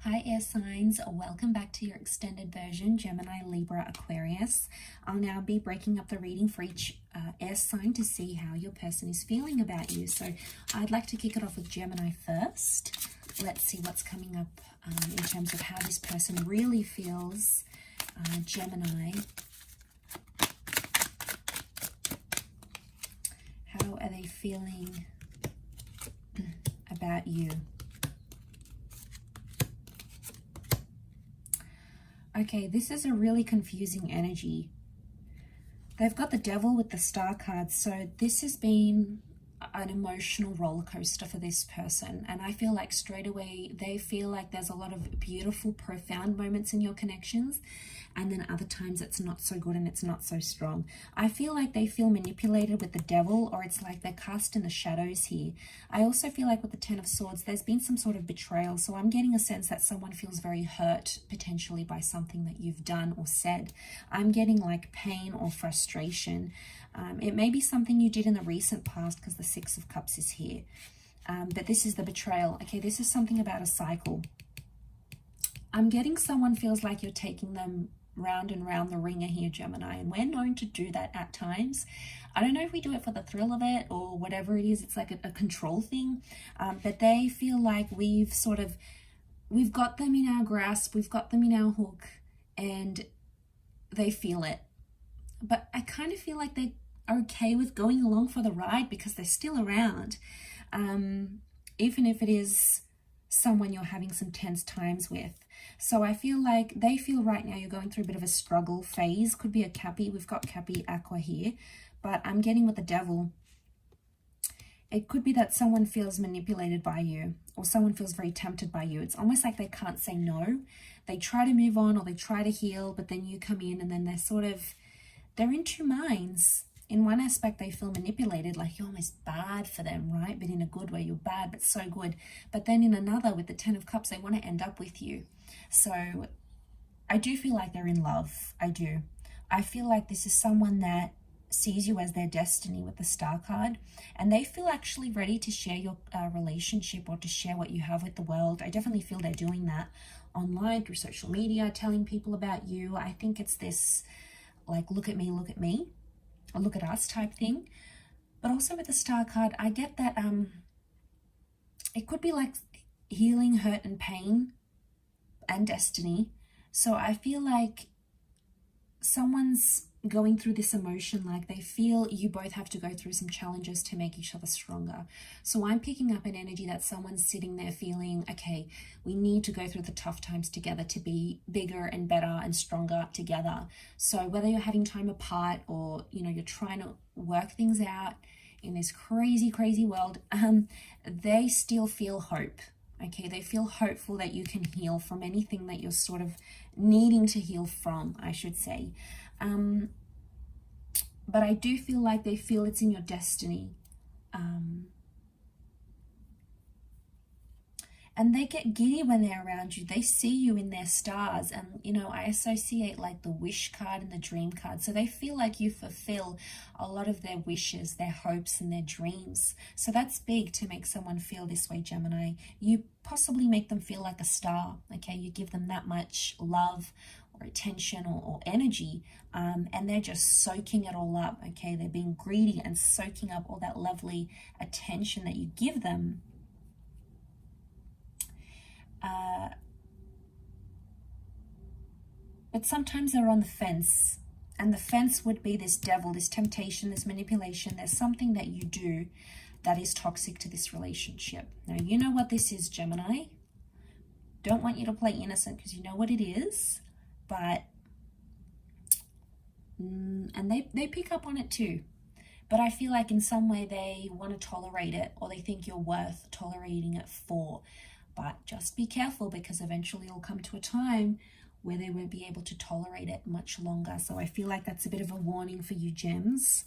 Hi air signs, welcome back to your extended version, Gemini, Libra, Aquarius. I'll now be breaking up the reading for each air sign to see how your person is feeling about you. So I'd like to kick it off with Gemini first. Let's see what's coming up in terms of how this person really feels. Gemini. How are they feeling about you? Okay, this is a really confusing energy. They've got the Devil with the Star card, so this has been an emotional roller coaster for this person. And I feel like straight away they feel like there's a lot of beautiful, profound moments in your connections, and then other times it's not so good and it's not so strong. I feel like they feel manipulated with the Devil, or it's like they're cast in the shadows here. I also feel like with the Ten of Swords, there's been some sort of betrayal. So I'm getting a sense that someone feels very hurt potentially by something that you've done or said. I'm getting like pain or frustration. It may be something you did in the recent past because the Six of Cups is here. But this is the betrayal. Okay, this is something about a cycle. I'm getting someone feels like you're taking them round and round the ringer here, Gemini, and we're known to do that at times. I don't know if we do it for the thrill of it or whatever it is. It's like a control thing, but they feel like we've got them in our grasp, we've got them in our hook, and they feel it. But I kind of feel like they're okay with going along for the ride because they're still around, even if it is someone you're having some tense times with. So I feel like they feel right now you're going through a bit of a struggle phase. Could be a Cappy. We've got Cappy Aqua here, but I'm getting with the Devil. It could be that someone feels manipulated by you, or someone feels very tempted by you. It's almost like they can't say no. They try to move on or they try to heal, but then you come in and then they're in two minds. In one aspect, they feel manipulated, like you're almost bad for them, right? But in a good way, you're bad, but so good. But then in another, with the Ten of Cups, they want to end up with you. So I do feel like they're in love. I do. I feel like this is someone that sees you as their destiny with the Star card, and they feel actually ready to share your relationship or to share what you have with the world. I definitely feel they're doing that online through social media, telling people about you. I think it's this like, look at me, or look at us type thing. But also with the Star card, I get that it could be like healing, hurt and pain and destiny. So I feel like someone's going through this emotion, like they feel you both have to go through some challenges to make each other stronger. So I'm picking up an energy that someone's sitting there feeling, okay, we need to go through the tough times together to be bigger and better and stronger together. So whether you're having time apart or, you know, you're trying to work things out in this crazy, crazy world, they still feel hope. Okay, they feel hopeful that you can heal from anything that you're sort of needing to heal from, I should say. But I do feel like they feel it's in your destiny. And they get giddy when they're around you. They see you in their stars. And, you know, I associate like the wish card and the dream card. So they feel like you fulfill a lot of their wishes, their hopes and their dreams. So that's big to make someone feel this way, Gemini. You possibly make them feel like a star, okay? You give them that much love or attention or energy, and they're just soaking it all up, okay? They're being greedy and soaking up all that lovely attention that you give them. But sometimes they're on the fence, and the fence would be this Devil, this temptation, this manipulation. There's something that you do that is toxic to this relationship. Now, you know what this is, Gemini. Don't want you to play innocent because you know what it is, but and they pick up on it too. But I feel like in some way they want to tolerate it, or they think you're worth tolerating it for. But just be careful, because eventually it'll come to a time where they won't be able to tolerate it much longer. So I feel like that's a bit of a warning for you, gems.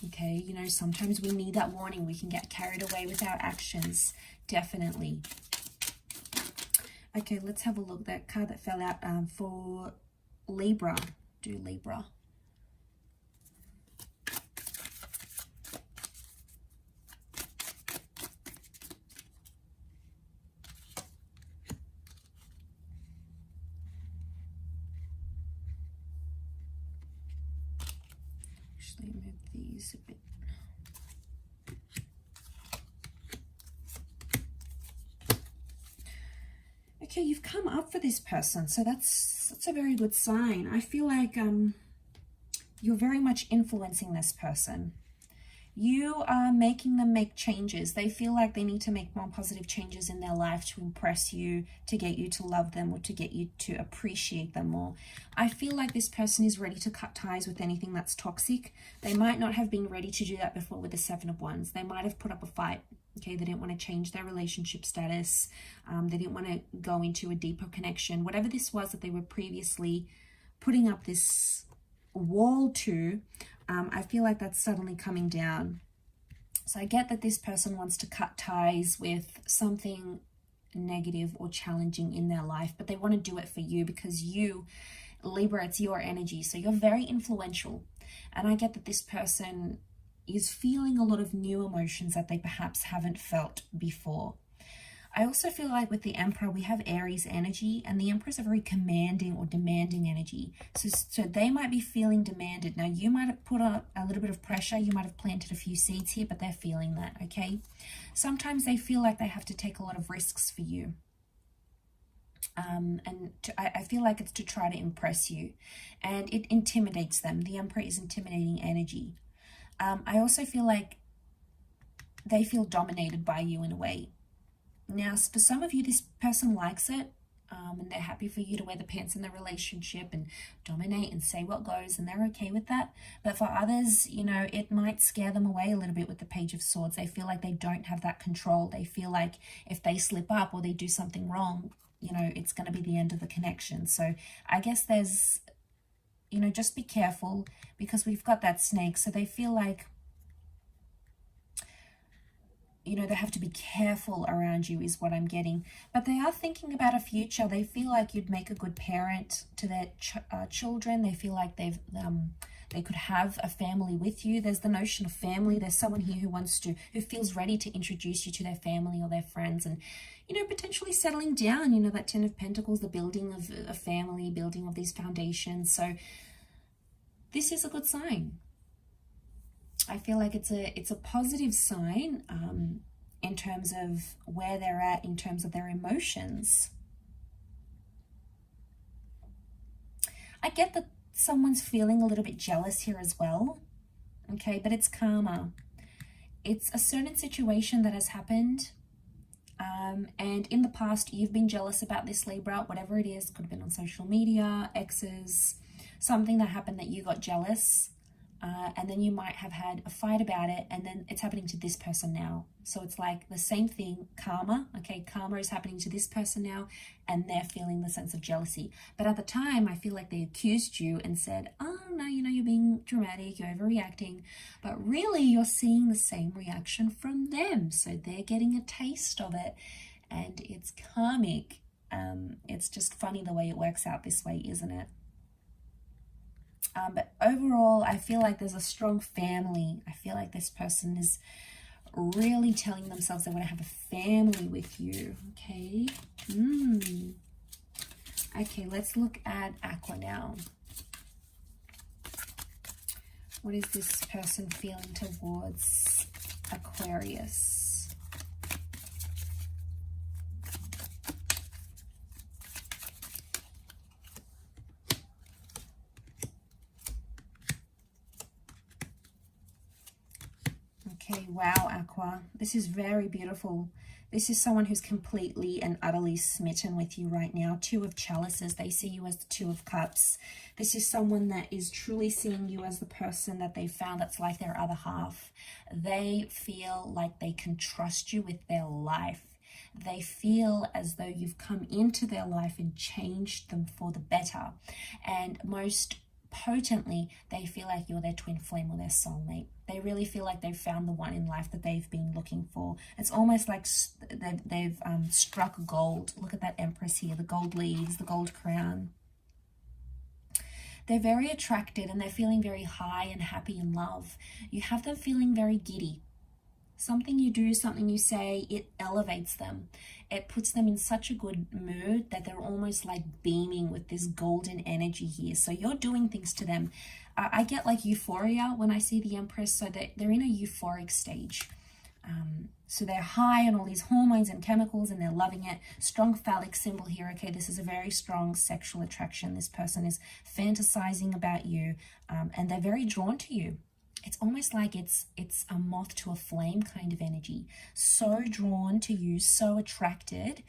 Okay, you know, sometimes we need that warning. We can get carried away with our actions, definitely. Okay, let's have a look. That card that fell out for Libra. Do Libra. this a bit. Okay, you've come up for this person, so that's a very good sign. I feel like you're very much influencing this person. You are making them make changes. They feel like they need to make more positive changes in their life to impress you, to get you to love them, or to get you to appreciate them more. I feel like this person is ready to cut ties with anything that's toxic. They might not have been ready to do that before with the Seven of Wands. They might have put up a fight. Okay, they didn't want to change their relationship status. They didn't want to go into a deeper connection. Whatever this was that they were previously putting up this wall to, I feel like that's suddenly coming down. So I get that this person wants to cut ties with something negative or challenging in their life, but they want to do it for you because you, Libra, it's your energy. So you're very influential. And I get that this person is feeling a lot of new emotions that they perhaps haven't felt before. I also feel like with the Emperor, we have Aries energy, and the Emperor is a very commanding or demanding energy. So they might be feeling demanded. Now, you might have put a little bit of pressure. You might have planted a few seeds here, but they're feeling that, okay? Sometimes they feel like they have to take a lot of risks for you. I feel like it's to try to impress you, and it intimidates them. The Emperor is intimidating energy. I also feel like they feel dominated by you in a way. Now, for some of you, this person likes it, and they're happy for you to wear the pants in the relationship and dominate and say what goes, and they're okay with that. But for others, you know, it might scare them away a little bit with the Page of Swords. They feel like they don't have that control. They feel like if they slip up or they do something wrong, you know, it's going to be the end of the connection. So I guess there's, you know, just be careful because we've got that snake. So they feel like, you know, they have to be careful around you is what I'm getting. But they are thinking about a future. They feel like you'd make a good parent to their children. They feel like they could have a family with you. There's the notion of family. There's someone here who feels ready to introduce you to their family or their friends, and, you know, potentially settling down. You know, that Ten of Pentacles, the building of a family, building of these foundations. So this is a good sign. I feel like it's a positive sign in terms of where they're at, in terms of their emotions. I get that someone's feeling a little bit jealous here as well, okay, but it's karma. It's a certain situation that has happened, and in the past you've been jealous about this, Libra, whatever it is. Could have been on social media, exes, something that happened that you got jealous. And then you might have had a fight about it, and then it's happening to this person now. So it's like the same thing, karma. Okay, karma is happening to this person now, and they're feeling the sense of jealousy. But at the time, I feel like they accused you and said, oh, no, you know, you're being dramatic, you're overreacting. But really, you're seeing the same reaction from them. So they're getting a taste of it, and it's karmic. It's just funny the way it works out this way, isn't it? But overall, I feel like there's a strong family. I feel like this person is really telling themselves they want to have a family with you. Okay. Okay, let's look at Aqua now. What is this person feeling towards Aquarius? Okay, wow, Aqua. This is very beautiful. This is someone who's completely and utterly smitten with you right now. Two of Chalices. They see you as the Two of Cups. This is someone that is truly seeing you as the person that they found that's like their other half. They feel like they can trust you with their life. They feel as though you've come into their life and changed them for the better. And most potently, they feel like you're their twin flame or their soulmate. They really feel like they've found the one in life that they've been looking for. It's almost like they've struck gold. Look at that Empress here, the gold leaves, the gold crown. They're very attracted and they're feeling very high and happy in love. You have them feeling very giddy. Something you do, something you say, it elevates them. It puts them in such a good mood that they're almost like beaming with this golden energy here. So you're doing things to them. I get like euphoria when I see the Empress, so that they're in a euphoric stage. So they're high on all these hormones and chemicals and they're loving it. Strong phallic symbol here. Okay, this is a very strong sexual attraction. This person is fantasizing about you, and they're very drawn to you. It's almost like it's a moth to a flame kind of energy. So drawn to you, so attracted.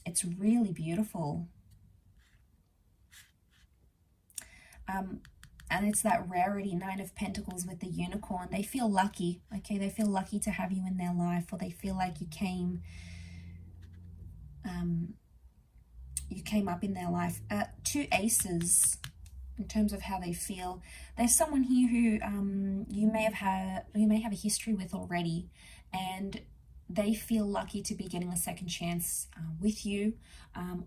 It's really beautiful. And it's that rarity, Nine of Pentacles with the unicorn. They feel lucky, okay? They feel lucky to have you in their life, or they feel like you came up in their life. Two aces in terms of how they feel. There's someone here who you may have a history with already, and they feel lucky to be getting a second chance with you,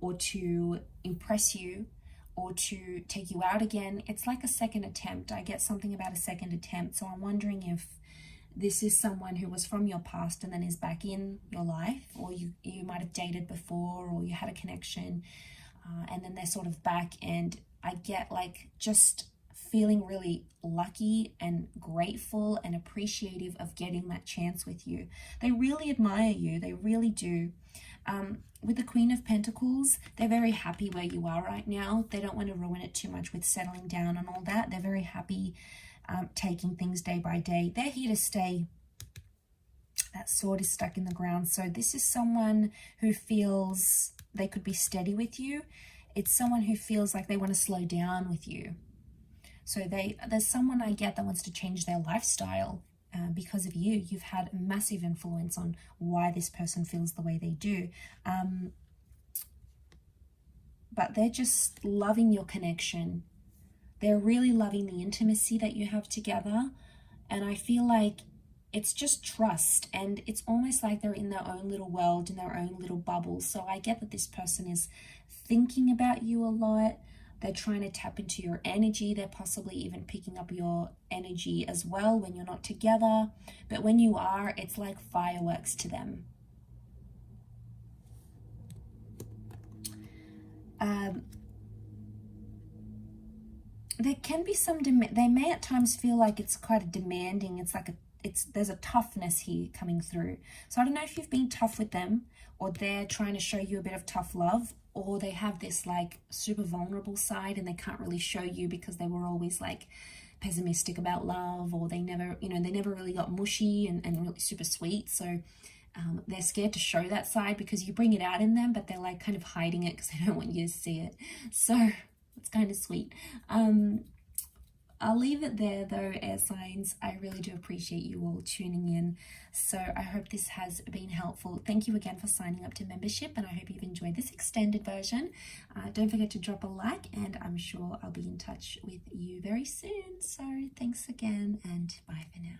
or to impress you, or to take you out again. It's like a second attempt. I get something about a second attempt. So I'm wondering if this is someone who was from your past and then is back in your life, or you might have dated before, or you had a connection, and then they're sort of back. And I get like just feeling really lucky and grateful and appreciative of getting that chance with you. They really admire you. They really do. With the Queen of Pentacles, they're very happy where you are right now. They don't want to ruin it too much with settling down and all that. They're very happy taking things day by day. They're here to stay. That sword is stuck in the ground. So this is someone who feels they could be steady with you. It's someone who feels like they want to slow down with you. So there's someone I get that wants to change their lifestyle. Because of you. You've had a massive influence on why this person feels the way they do. But they're just loving your connection. They're really loving the intimacy that you have together. And I feel like it's just trust. And it's almost like they're in their own little world, in their own little bubble. So I get that this person is thinking about you a lot. They're trying to tap into your energy. They're possibly even picking up your energy as well when you're not together. But when you are, it's like fireworks to them. There can be some, they may at times feel like it's quite a demanding, it's like there's a toughness here coming through. So I don't know if you've been tough with them, or they're trying to show you a bit of tough love, or they have this like super vulnerable side and they can't really show you because they were always like pessimistic about love, or they never really got mushy and really super sweet. So they're scared to show that side because you bring it out in them, but they're like kind of hiding it because they don't want you to see it. So it's kind of sweet. I'll leave it there though, air signs. I really do appreciate you all tuning in. So I hope this has been helpful. Thank you again for signing up to membership, and I hope you've enjoyed this extended version. Don't forget to drop a like, and I'm sure I'll be in touch with you very soon. So thanks again, and bye for now.